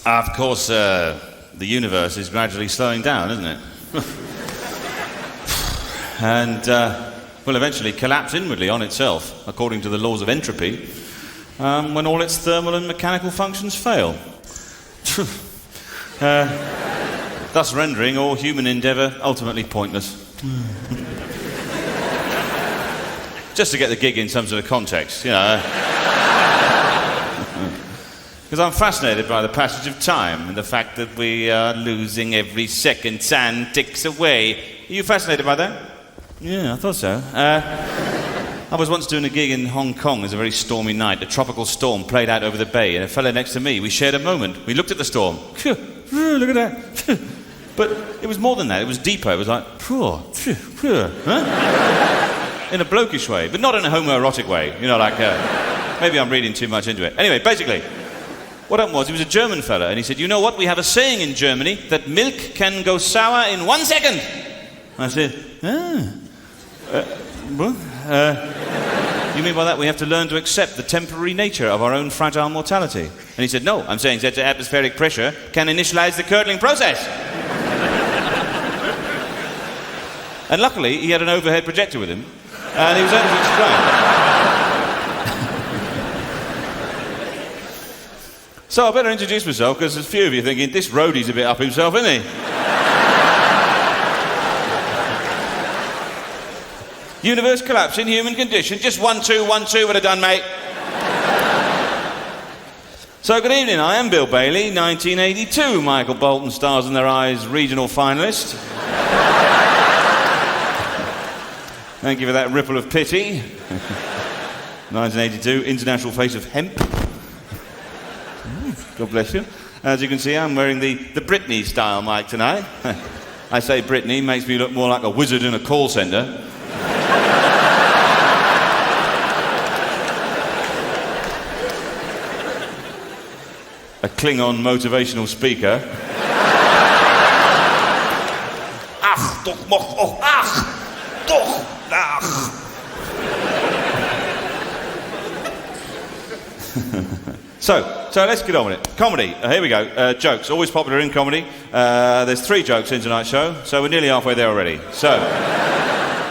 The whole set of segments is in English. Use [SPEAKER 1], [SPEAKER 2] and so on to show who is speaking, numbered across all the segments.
[SPEAKER 1] Of course, the universe is gradually slowing down, isn't it? And will eventually collapse inwardly on itself, according to the laws of entropy, when all its thermal and mechanical functions fail. Thus rendering all human endeavour ultimately pointless. Just to get the gig in some sort of context, you know. Because I'm fascinated by the passage of time and the fact that we are losing every second sand ticks away. Are you fascinated by that? Yeah, I thought so. I was once doing a gig in Hong Kong. It was a very stormy night. A tropical storm played out over the bay, and a fellow next to me, we shared a moment. We looked at the storm. Look at that. But it was more than that. It was deeper. It was like, huh? In a blokish way, but not in a homoerotic way. You know, like, maybe I'm reading too much into it. Anyway, basically, what happened was, he was a German fella, and he said, you know what, we have a saying in Germany that milk can go sour in 1 second. I said, what? You mean by that we have to learn to accept the temporary nature of our own fragile mortality? And he said, no, I'm saying that the atmospheric pressure can initialize the curdling process. And luckily, he had an overhead projector with him, and he was able to explain. So I better introduce myself, because there's a few of you thinking, this roadie's a bit up himself, isn't he? Universe collapsing, human condition, just 1, 2, 1, 2 would have done, mate. So good evening, I am Bill Bailey, 1982, Michael Bolton Stars in Their Eyes regional finalist. Thank you for that ripple of pity. 1982, international face of hemp. God bless you. As you can see, I'm wearing the Britney style mic tonight. I say Britney, makes me look more like a wizard in a call centre. A Klingon motivational speaker. Ach, doch, moch, oh, ach, doch, ach. So let's get on with it. Comedy. Here we go. Jokes. Always popular in comedy. There's 3 jokes in tonight's show, so we're nearly halfway there already. So,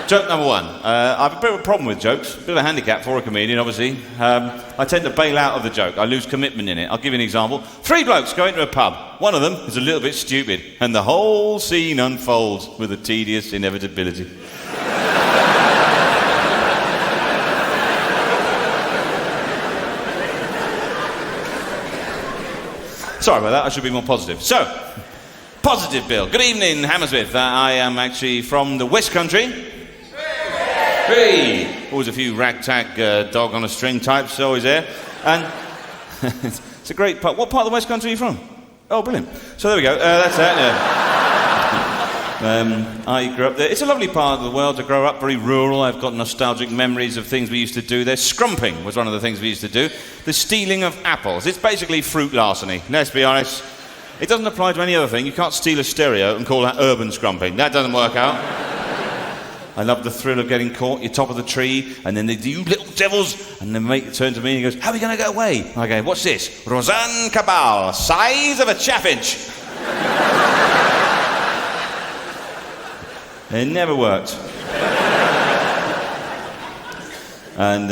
[SPEAKER 1] joke number 1. I have a bit of a problem with jokes. A bit of a handicap for a comedian, obviously. I tend to bail out of the joke. I lose commitment in it. I'll give you an example. 3 blokes go into a pub. One of them is a little bit stupid, and the whole scene unfolds with a tedious inevitability. Sorry about that, I should be more positive. So, positive Bill. Good evening, Hammersmith. I am actually from the West Country. Hey! Always a few ragtag dog on a string types always there. And it's a great part. What part of the West Country are you from? Oh, brilliant. So there we go, that's that. I grew up there. It's a lovely part of the world to grow up, very rural. I've got nostalgic memories of things we used to do there. Scrumping was one of the things we used to do. The stealing of apples. It's basically fruit larceny, let's be honest. It doesn't apply to any other thing. You can't steal a stereo and call that urban scrumping. That doesn't work out. I love the thrill of getting caught. You're top of the tree, and then they do, you little devils, and the mate turns to me and he goes, how are we going to get away? I go, what's this? Roseanne Cabal, size of a chaffinch. It never worked. And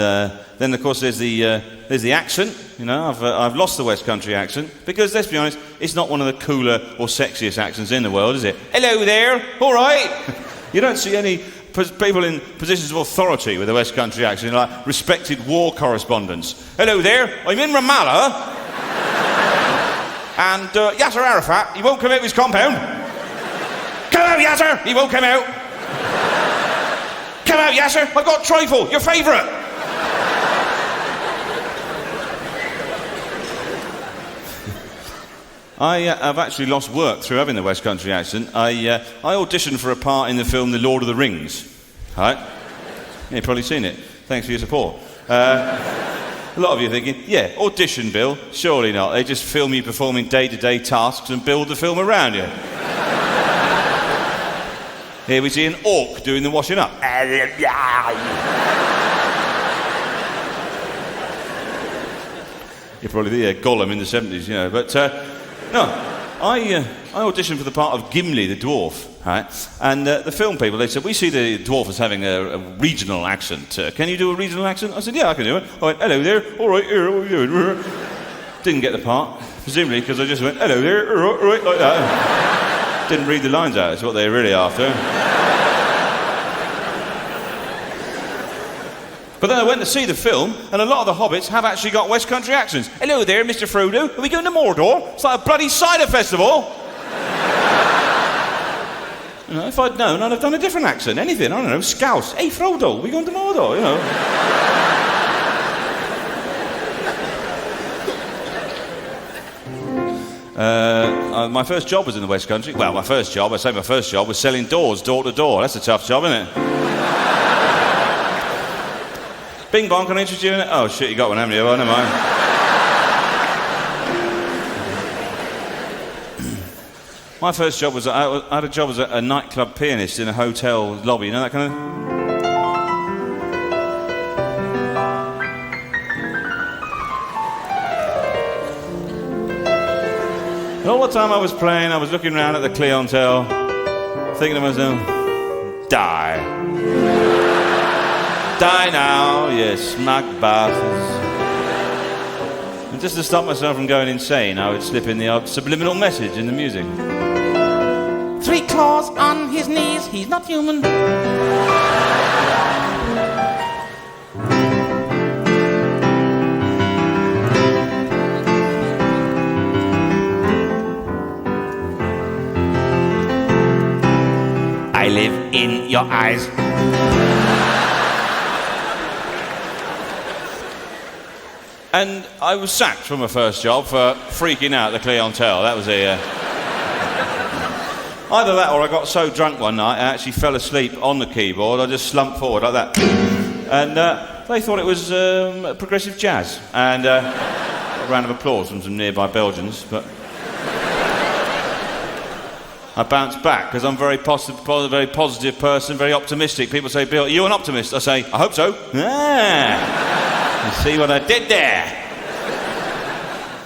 [SPEAKER 1] then, of course, there's the accent. You know, I've lost the West Country accent because, let's be honest, it's not one of the cooler or sexiest accents in the world, is it? Hello there, all right. You don't see any people in positions of authority with the West Country accent, like respected war correspondents. Hello there, I'm in Ramallah, and Yasser Arafat, he won't come out of his compound. Come out, Yasser! He won't come out. Come out, Yasser! I've got trifle, your favourite. I have actually lost work through having the West Country accent. I auditioned for a part in the film The Lord of the Rings. All right? Yeah, you've probably seen it. Thanks for your support. A lot of you are thinking, yeah, audition, Bill. Surely not. They just film you performing day-to-day tasks and build the film around you. Here we see an orc doing the washing up. You're probably the Gollum in the 70s, you know, but No, I auditioned for the part of Gimli the dwarf, right? And the film people, they said, we see the dwarf as having a regional accent. Can you do a regional accent? I said, yeah, I can do it. I went, hello there, all right, here, what are you doing? Didn't get the part, presumably because I just went, hello there, all right, like that. Didn't read the lines out, it's what they're really after. But then I went to see the film, and a lot of the hobbits have actually got West Country accents. Hello there, Mr. Frodo. Are we going to Mordor? It's like a bloody cider festival. You know, if I'd known, I'd have done a different accent. Anything, I don't know, Scouse. Hey, Frodo, are we going to Mordor? You know. My first job was in the West Country. Well, my first job was selling doors door to door. That's a tough job, isn't it? Bing bong, can I interest you in it? Oh shit, you got one, haven't you? Oh, never mind. My first job was, I had a job as a nightclub pianist in a hotel lobby, you know that kind of... And all the time I was playing, I was looking around at the clientele, thinking to myself, die. Die now, you smug bastards. And just to stop myself from going insane, I would slip in the odd subliminal message in the music. 3 claws on his knees, he's not human. I live in your eyes. And I was sacked from my first job for freaking out the clientele. That was a... Either that or I got so drunk one night I actually fell asleep on the keyboard. I just slumped forward like that. And they thought it was progressive jazz. And a round of applause from some nearby Belgians. But I bounced back because I'm a very positive person, very optimistic. People say, Bill, are you an optimist? I say, I hope so. You see what I did there?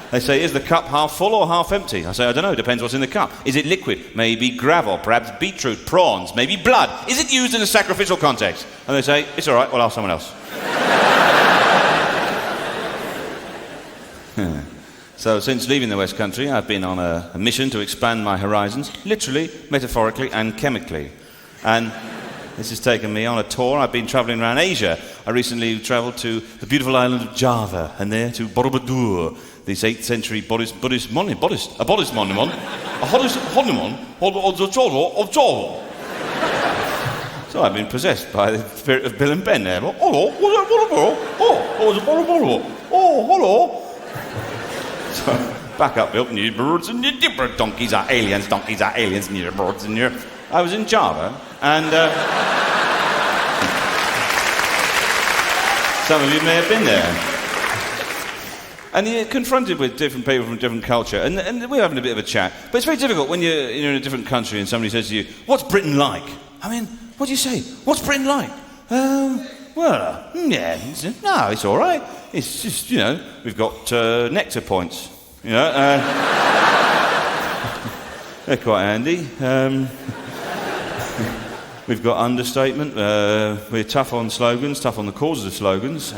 [SPEAKER 1] They say, is the cup half full or half empty? I say, I don't know, depends what's in the cup. Is it liquid? Maybe gravel, perhaps beetroot, prawns, maybe blood. Is it used in a sacrificial context? And they say, it's all right, we'll ask someone else. So since leaving the West Country, I've been on a mission to expand my horizons, literally, metaphorically and chemically. And this has taken me on a tour. I've been travelling around Asia. I recently travelled to the beautiful island of Java, and there to Borobudur, this 8th century Buddhist monument. So I've been possessed by the spirit of Bill and Ben there. Oh, hello. So, back up, Bill. Birds and donkeys are aliens, and your birds and your... I was in Java, and some of you may have been there. And you're confronted with different people from different culture, and we're having a bit of a chat. But it's very difficult when you're in a different country and somebody says to you, what's Britain like? I mean, what do you say? What's Britain like? Yeah, no, it's all right. It's just, you know, we've got nectar points, you know. They're quite handy. We've got understatement. We're tough on slogans, tough on the causes of slogans.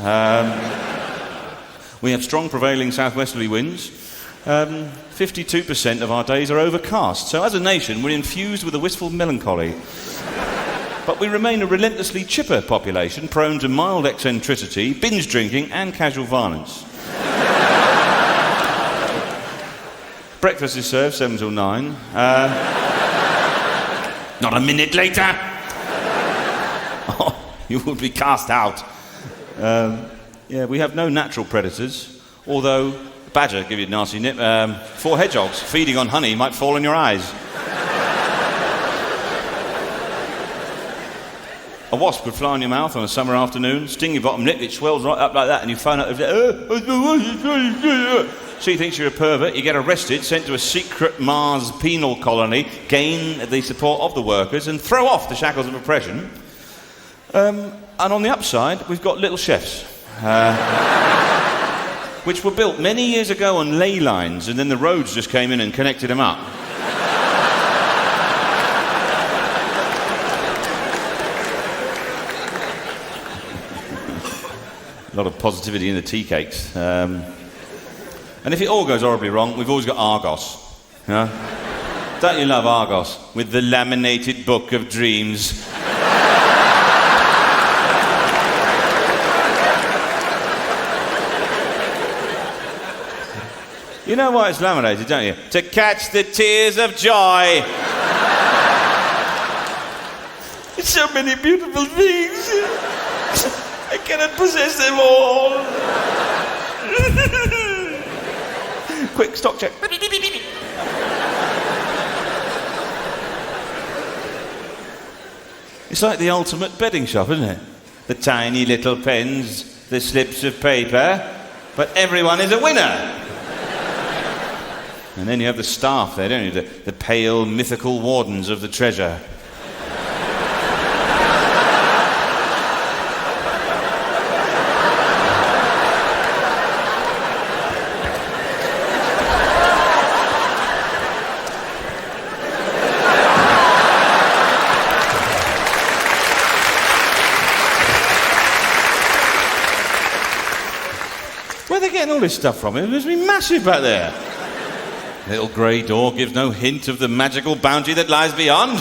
[SPEAKER 1] We have strong prevailing southwesterly winds. 52% of our days are overcast. So as a nation, we're infused with a wistful melancholy. But we remain a relentlessly chipper population, prone to mild eccentricity, binge drinking and casual violence. Breakfast is served 7 till 9. Not a minute later. Oh, you would be cast out. Yeah, we have no natural predators, although a badger give you a nasty nip. 4 hedgehogs feeding on honey might fall in your eyes. A wasp could fly in your mouth on a summer afternoon, sting your bottom lip, it swells right up like that, and you find out... She thinks you're a pervert, you get arrested, sent to a secret Mars penal colony, gain the support of the workers, and throw off the shackles of oppression. And on the upside, we've got little chefs. which were built many years ago on ley lines, and then the roads just came in and connected them up. A lot of positivity in the tea cakes. And if it all goes horribly wrong, we've always got Argos. Don't you love Argos? With the laminated book of dreams. You know why it's laminated, don't you? To catch the tears of joy. It's so many beautiful things. I cannot possess them all. Quick, stock check. It's like the ultimate bedding shop, isn't it? The tiny little pens, the slips of paper, but everyone is a winner. And then you have the staff there, don't you? The pale, mythical wardens of the treasure. Where are they getting all this stuff from? It must be massive back there. Little grey door gives no hint of the magical bounty that lies beyond.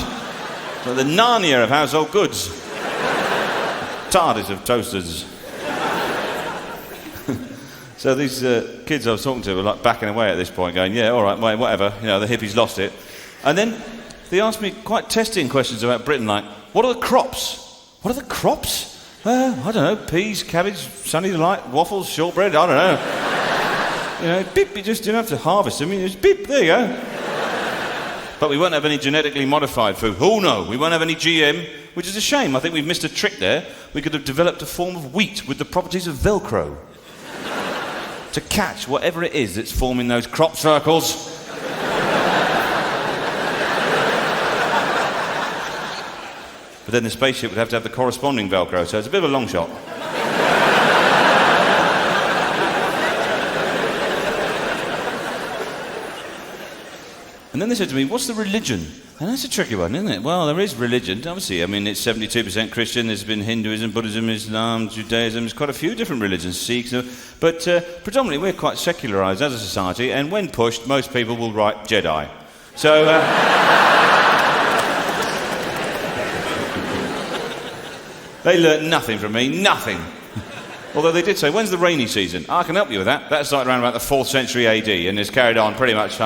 [SPEAKER 1] So the Narnia of household goods. TARDIS of toasters. So these kids I was talking to were like backing away at this point, going, yeah, all right, mate, whatever. You know, the hippies lost it. And then they asked me quite testing questions about Britain, like, what are the crops? What are the crops? I don't know, peas, cabbage, sunny delight, waffles, shortbread, I don't know. You know, beep, you just don't have to harvest them, you just beep, there you go. But we won't have any genetically modified food. Oh no, we won't have any GM, which is a shame. I think we've missed a trick there. We could have developed a form of wheat with the properties of Velcro to catch whatever it is that's forming those crop circles. But then the spaceship would have to have the corresponding Velcro, so it's a bit of a long shot. And then they said to me, what's the religion? And that's a tricky one, isn't it? Well, there is religion, obviously. I mean, it's 72% Christian. There's been Hinduism, Buddhism, Islam, Judaism. There's quite a few different religions, Sikhs. But predominantly, we're quite secularised as a society. And when pushed, most people will write Jedi. So... they learnt nothing from me, nothing. Although they did say, when's the rainy season? I can help you with that. That started around about the 4th century AD and is carried on pretty much...